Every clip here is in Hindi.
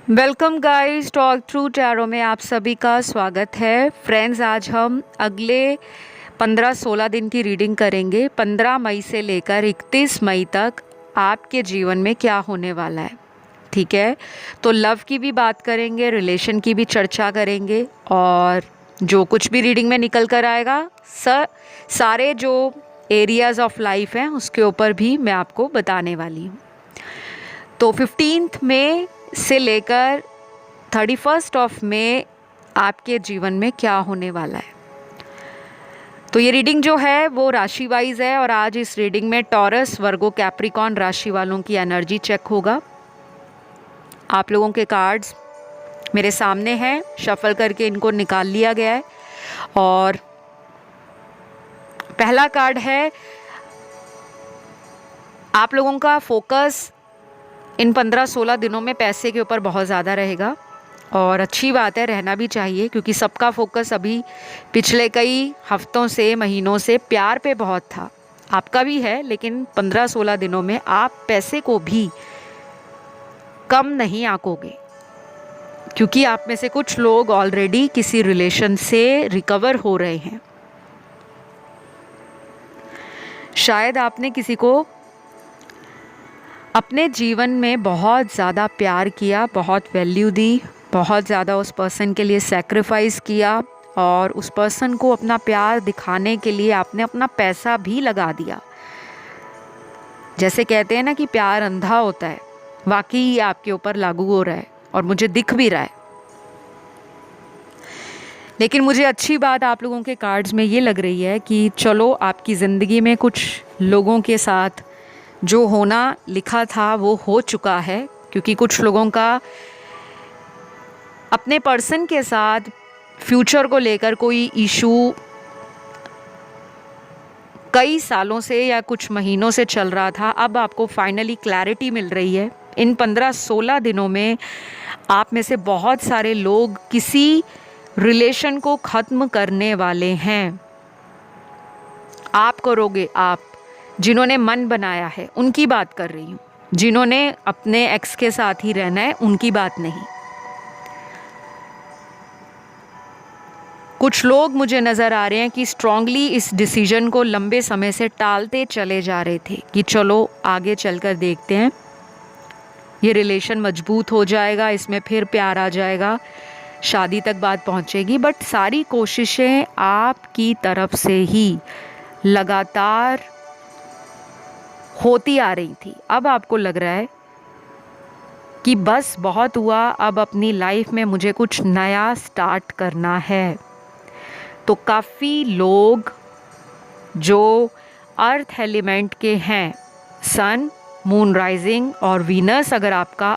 Welcome guys, talk through tarot में आप सभी का स्वागत है। फ्रेंड्स, आज हम अगले 15-16 दिन की रीडिंग करेंगे। 15 मई से लेकर 31 मई तक आपके जीवन में क्या होने वाला है। ठीक है, तो लव की भी बात करेंगे, रिलेशन की भी चर्चा करेंगे और जो कुछ भी रीडिंग में निकल कर आएगा सारे जो एरियाज़ ऑफ लाइफ हैं उसके ऊपर भी मैं आपको बताने वाली हूँ। तो 15 मई से लेकर 31 ऑफ मई आपके जीवन में क्या होने वाला है। तो ये रीडिंग जो है वो राशि वाइज है और आज इस रीडिंग में टॉरस, वर्गो, कैप्रिकॉन राशि वालों की एनर्जी चेक होगा। आप लोगों के कार्ड्स मेरे सामने हैं, शफल करके इनको निकाल लिया गया है और पहला कार्ड है, आप लोगों का फोकस इन 15-16 दिनों में पैसे के ऊपर बहुत ज़्यादा रहेगा और अच्छी बात है, रहना भी चाहिए क्योंकि सबका फोकस अभी पिछले कई हफ्तों से, महीनों से प्यार पे बहुत था। आपका भी है, लेकिन 15-16 दिनों में आप पैसे को भी कम नहीं आंकोगे क्योंकि आप में से कुछ लोग ऑलरेडी किसी रिलेशन से रिकवर हो रहे हैं। शायद आपने किसी को अपने जीवन में बहुत ज़्यादा प्यार किया, बहुत वैल्यू दी, बहुत ज़्यादा उस पर्सन के लिए सैक्रिफाइस किया और उस पर्सन को अपना प्यार दिखाने के लिए आपने अपना पैसा भी लगा दिया। जैसे कहते हैं ना कि प्यार अंधा होता है, वाकई ये आपके ऊपर लागू हो रहा है और मुझे दिख भी रहा है। लेकिन मुझे अच्छी बात आप लोगों के कार्ड्स में ये लग रही है कि चलो आपकी ज़िंदगी में कुछ लोगों के साथ जो होना लिखा था वो हो चुका है, क्योंकि कुछ लोगों का अपने पर्सन के साथ फ्यूचर को लेकर कोई इशू कई सालों से या कुछ महीनों से चल रहा था। अब आपको फाइनली क्लैरिटी मिल रही है। इन 15-16 दिनों में आप में से बहुत सारे लोग किसी रिलेशन को ख़त्म करने वाले हैं। आप करोगे, आप जिन्होंने मन बनाया है उनकी बात कर रही हूँ, जिन्होंने अपने एक्स के साथ ही रहना है उनकी बात नहीं। कुछ लोग मुझे नज़र आ रहे हैं कि स्ट्रांगली इस डिसीजन को लंबे समय से टालते चले जा रहे थे कि चलो आगे चलकर देखते हैं, ये रिलेशन मजबूत हो जाएगा, इसमें फिर प्यार आ जाएगा, शादी तक बात पहुँचेगी। बट सारी कोशिशें आपकी तरफ से ही लगातार होती आ रही थी। अब आपको लग रहा है कि बस बहुत हुआ, अब अपनी लाइफ में मुझे कुछ नया स्टार्ट करना है। तो काफ़ी लोग जो अर्थ एलिमेंट के हैं, सन, मून राइजिंग और वीनस अगर आपका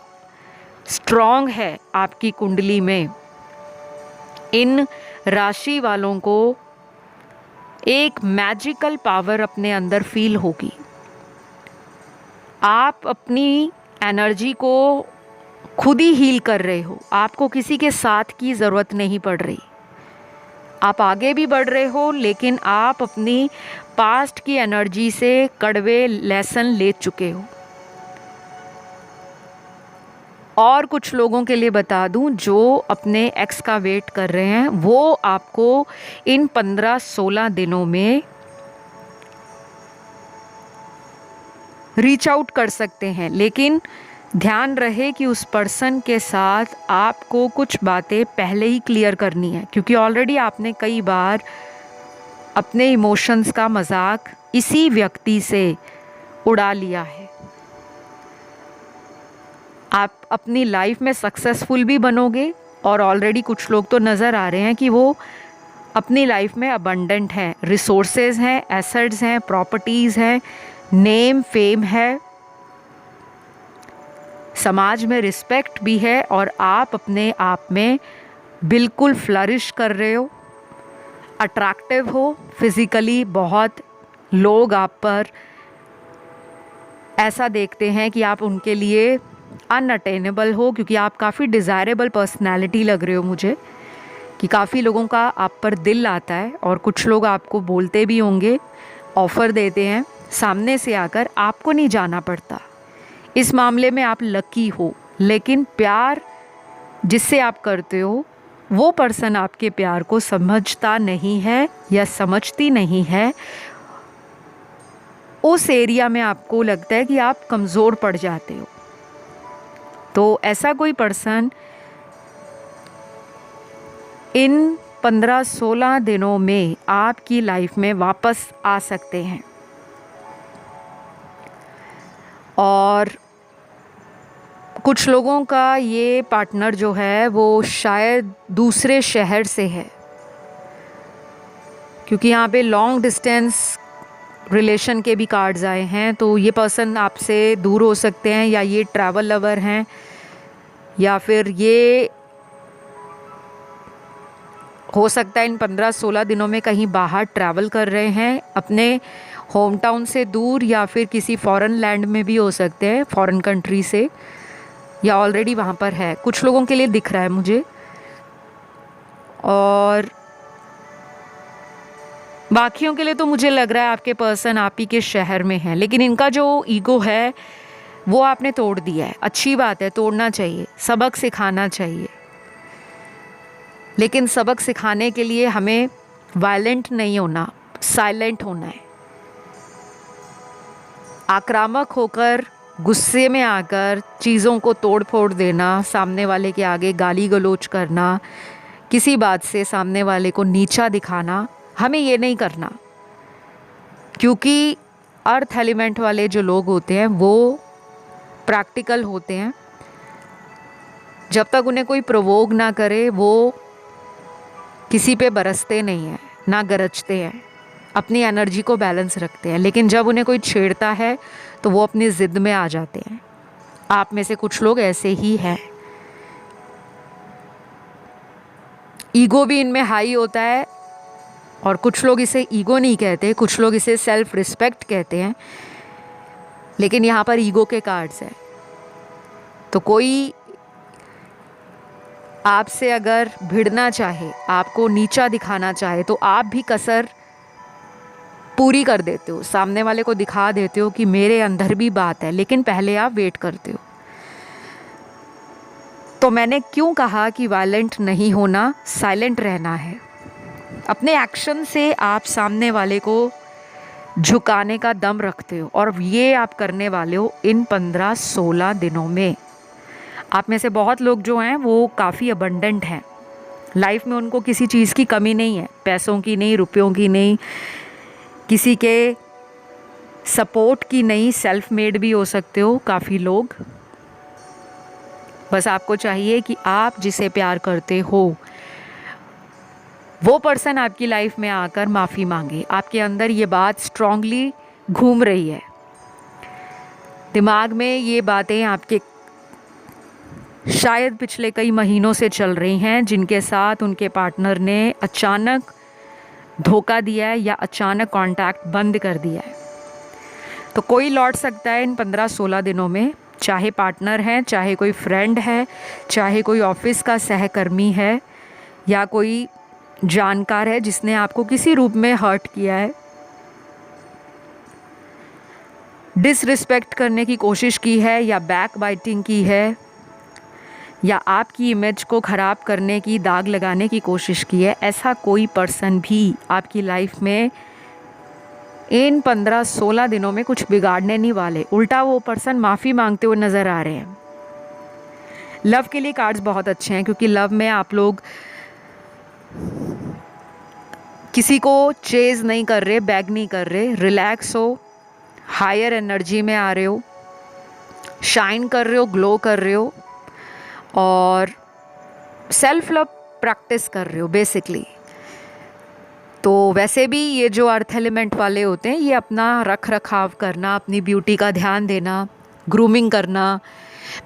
स्ट्रॉन्ग है आपकी कुंडली में, इन राशि वालों को एक मैजिकल पावर अपने अंदर फील होगी। आप अपनी एनर्जी को खुद ही हील कर रहे हो, आपको किसी के साथ की ज़रूरत नहीं पड़ रही। आप आगे भी बढ़ रहे हो, लेकिन आप अपनी पास्ट की एनर्जी से कड़वे लेसन ले चुके हो। और कुछ लोगों के लिए बता दूं जो अपने एक्स का वेट कर रहे हैं, वो आपको इन 15-16 दिनों में रीच आउट कर सकते हैं। लेकिन ध्यान रहे कि उस पर्सन के साथ आपको कुछ बातें पहले ही क्लियर करनी है, क्योंकि ऑलरेडी आपने कई बार अपने इमोशंस का मजाक इसी व्यक्ति से उड़ा लिया है। आप अपनी लाइफ में सक्सेसफुल भी बनोगे और ऑलरेडी कुछ लोग तो नज़र आ रहे हैं कि वो अपनी लाइफ में अबंडेंट हैं, रिसोर्सेज हैं, एसेट्स हैं, प्रॉपर्टीज़ हैं, नेम फेम है, समाज में रिस्पेक्ट भी है और आप अपने आप में बिल्कुल फ्लरिश कर रहे हो, अट्रैक्टिव हो फिज़िकली। बहुत लोग आप पर ऐसा देखते हैं कि आप उनके लिए अनअटेनेबल हो, क्योंकि आप काफ़ी डिज़ायरेबल पर्सनैलिटी लग रहे हो मुझे, कि काफ़ी लोगों का आप पर दिल आता है और कुछ लोग आपको बोलते भी होंगे, ऑफ़र देते हैं सामने से आकर, आपको नहीं जाना पड़ता। इस मामले में आप लकी हो, लेकिन प्यार जिससे आप करते हो वो पर्सन आपके प्यार को समझता नहीं है या समझती नहीं है। उस एरिया में आपको लगता है कि आप कमज़ोर पड़ जाते हो। तो ऐसा कोई पर्सन इन 15-16 दिनों में आपकी लाइफ में वापस आ सकते हैं। और कुछ लोगों का ये पार्टनर जो है वो शायद दूसरे शहर से है, क्योंकि यहाँ पे लॉन्ग डिस्टेंस रिलेशन के भी कार्ड्स आए हैं। तो ये पर्सन आपसे दूर हो सकते हैं, या ये ट्रैवल लवर हैं, या फिर ये हो सकता है इन 15-16 दिनों में कहीं बाहर ट्रैवल कर रहे हैं अपने होम टाउन से दूर, या फिर किसी फॉरेन लैंड में भी हो सकते हैं, फॉरेन कंट्री से, या ऑलरेडी वहाँ पर है। कुछ लोगों के लिए दिख रहा है मुझे। और बाकियों के लिए तो मुझे लग रहा है आपके पर्सन आप ही के शहर में है, लेकिन इनका जो ईगो है वो आपने तोड़ दिया है। अच्छी बात है, तोड़ना चाहिए, सबक सिखाना चाहिए, लेकिन सबक सिखाने के लिए हमें वायलेंट नहीं होना, साइलेंट होना है। आक्रामक होकर, गुस्से में आकर चीज़ों को तोड़ फोड़ देना, सामने वाले के आगे गाली गलौज करना, किसी बात से सामने वाले को नीचा दिखाना, हमें ये नहीं करना। क्योंकि अर्थ एलिमेंट वाले जो लोग होते हैं वो प्रैक्टिकल होते हैं। जब तक उन्हें कोई प्रोवोक ना करे वो किसी पे बरसते नहीं हैं, ना गरजते हैं, अपनी एनर्जी को बैलेंस रखते हैं। लेकिन जब उन्हें कोई छेड़ता है तो वो अपनी ज़िद में आ जाते हैं। आप में से कुछ लोग ऐसे ही हैं। ईगो भी इनमें हाई होता है, और कुछ लोग इसे ईगो नहीं कहते, कुछ लोग इसे सेल्फ रिस्पेक्ट कहते हैं, लेकिन यहाँ पर ईगो के कार्ड्स हैं। तो कोई आपसे अगर भिड़ना चाहे, आपको नीचा दिखाना चाहे, तो आप भी कसर पूरी कर देते हो, सामने वाले को दिखा देते हो कि मेरे अंदर भी बात है, लेकिन पहले आप वेट करते हो। तो मैंने क्यों कहा कि वायलेंट नहीं होना, साइलेंट रहना है। अपने एक्शन से आप सामने वाले को झुकाने का दम रखते हो, और ये आप करने वाले हो इन 15-16 दिनों में। आप में से बहुत लोग जो हैं वो काफ़ी अबंडेंट हैं, लाइफ में उनको किसी चीज़ की कमी नहीं है, पैसों की नहीं, रुपयों की नहीं, किसी के सपोर्ट की नहीं, सेल्फ मेड भी हो सकते हो काफ़ी लोग। बस आपको चाहिए कि आप जिसे प्यार करते हो वो पर्सन आपकी लाइफ में आकर माफ़ी मांगे। आपके अंदर ये बात स्ट्रांगली घूम रही है, दिमाग में ये बातें आपके शायद पिछले कई महीनों से चल रही हैं, जिनके साथ उनके पार्टनर ने अचानक धोखा दिया है या अचानक कांटेक्ट बंद कर दिया है। तो कोई लौट सकता है इन 15-16 दिनों में, चाहे पार्टनर है, चाहे कोई फ्रेंड है, चाहे कोई ऑफिस का सहकर्मी है, या कोई जानकार है जिसने आपको किसी रूप में हर्ट किया है, डिसरिस्पेक्ट करने की कोशिश की है, या बैक बाइटिंग की है, या आपकी इमेज को ख़राब करने की, दाग लगाने की कोशिश की है। ऐसा कोई पर्सन भी आपकी लाइफ में इन 15-16 दिनों में कुछ बिगाड़ने नहीं वाले। उल्टा वो पर्सन माफ़ी मांगते हुए नज़र आ रहे हैं। लव के लिए कार्ड्स बहुत अच्छे हैं, क्योंकि लव में आप लोग किसी को चेज़ नहीं कर रहे, बैग नहीं कर रहे, रिलैक्स हो, हायर एनर्जी में आ रहे हो, शाइन कर रहे हो, ग्लो कर रहे हो, और सेल्फ लव प्रैक्टिस कर रहे हो बेसिकली। तो वैसे भी ये जो अर्थ एलिमेंट वाले होते हैं, ये अपना रख रखाव करना, अपनी ब्यूटी का ध्यान देना, ग्रूमिंग करना,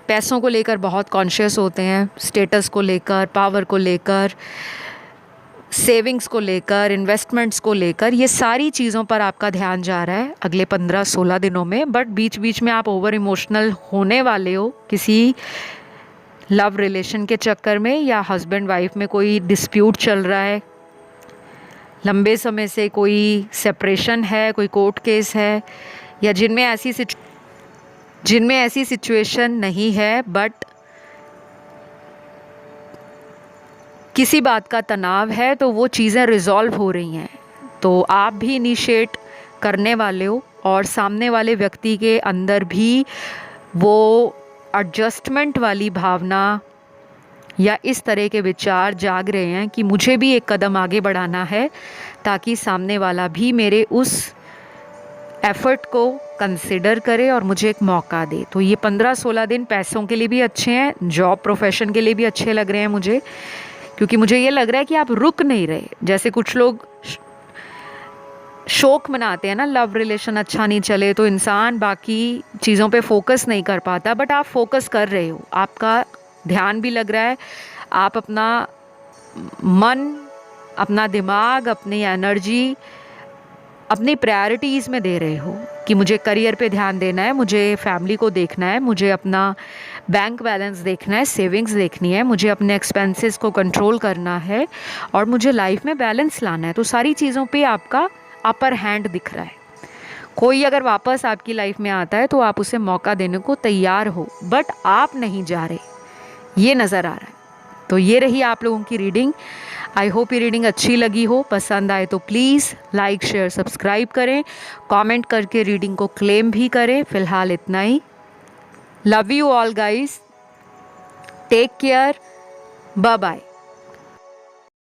पैसों को लेकर बहुत कॉन्शियस होते हैं, स्टेटस को लेकर, पावर को लेकर, सेविंग्स को लेकर, इन्वेस्टमेंट्स को लेकर, ये सारी चीज़ों पर आपका ध्यान जा रहा है अगले 15-16 दिनों में। बट बीच बीच में आप ओवर इमोशनल होने वाले हो किसी लव रिलेशन के चक्कर में, या हस्बैंड वाइफ में कोई डिस्प्यूट चल रहा है, लंबे समय से कोई सेपरेशन है, कोई कोर्ट केस है, या जिनमें ऐसी सिचुएशन नहीं है, बट किसी बात का तनाव है तो वो चीज़ें रिजॉल्व हो रही हैं, तो आप भी इनिशिएट करने वाले हो और सामने वाले व्यक्ति के अंदर भी वो एडजस्टमेंट वाली भावना या इस तरह के विचार जाग रहे हैं कि मुझे भी एक कदम आगे बढ़ाना है ताकि सामने वाला भी मेरे उस एफ़र्ट को कंसिडर करे और मुझे एक मौका दे। तो ये 15-16 दिन पैसों के लिए भी अच्छे हैं, जॉब प्रोफेशन के लिए भी अच्छे लग रहे हैं मुझे, क्योंकि मुझे ये लग रहा है कि आप रुक नहीं रहे। जैसे कुछ लोग शोक मनाते हैं ना, लव रिलेशन अच्छा नहीं चले तो इंसान बाकी चीज़ों पे फोकस नहीं कर पाता, बट आप फोकस कर रहे हो, आपका ध्यान भी लग रहा है, आप अपना मन, अपना दिमाग, अपनी एनर्जी अपनी प्रायोरिटीज़ में दे रहे हो कि मुझे करियर पे ध्यान देना है, मुझे फैमिली को देखना है, मुझे अपना बैंक बैलेंस देखना है, सेविंग्स देखनी है, मुझे अपने एक्सपेंसेस को कंट्रोल करना है और मुझे लाइफ में बैलेंस लाना है। तो सारी चीज़ों पे आपका अपर हैंड दिख रहा है। कोई अगर वापस आपकी लाइफ में आता है तो आप उसे मौका देने को तैयार हो, बट आप नहीं जा रहे, ये नज़र आ रहा है। तो ये रही आप लोगों की रीडिंग। आई होप ये रीडिंग अच्छी लगी हो, पसंद आए तो प्लीज़ लाइक शेयर सब्सक्राइब करें, कमेंट करके रीडिंग को क्लेम भी करें। फ़िलहाल इतना ही। Love you all guys, take care, bye bye.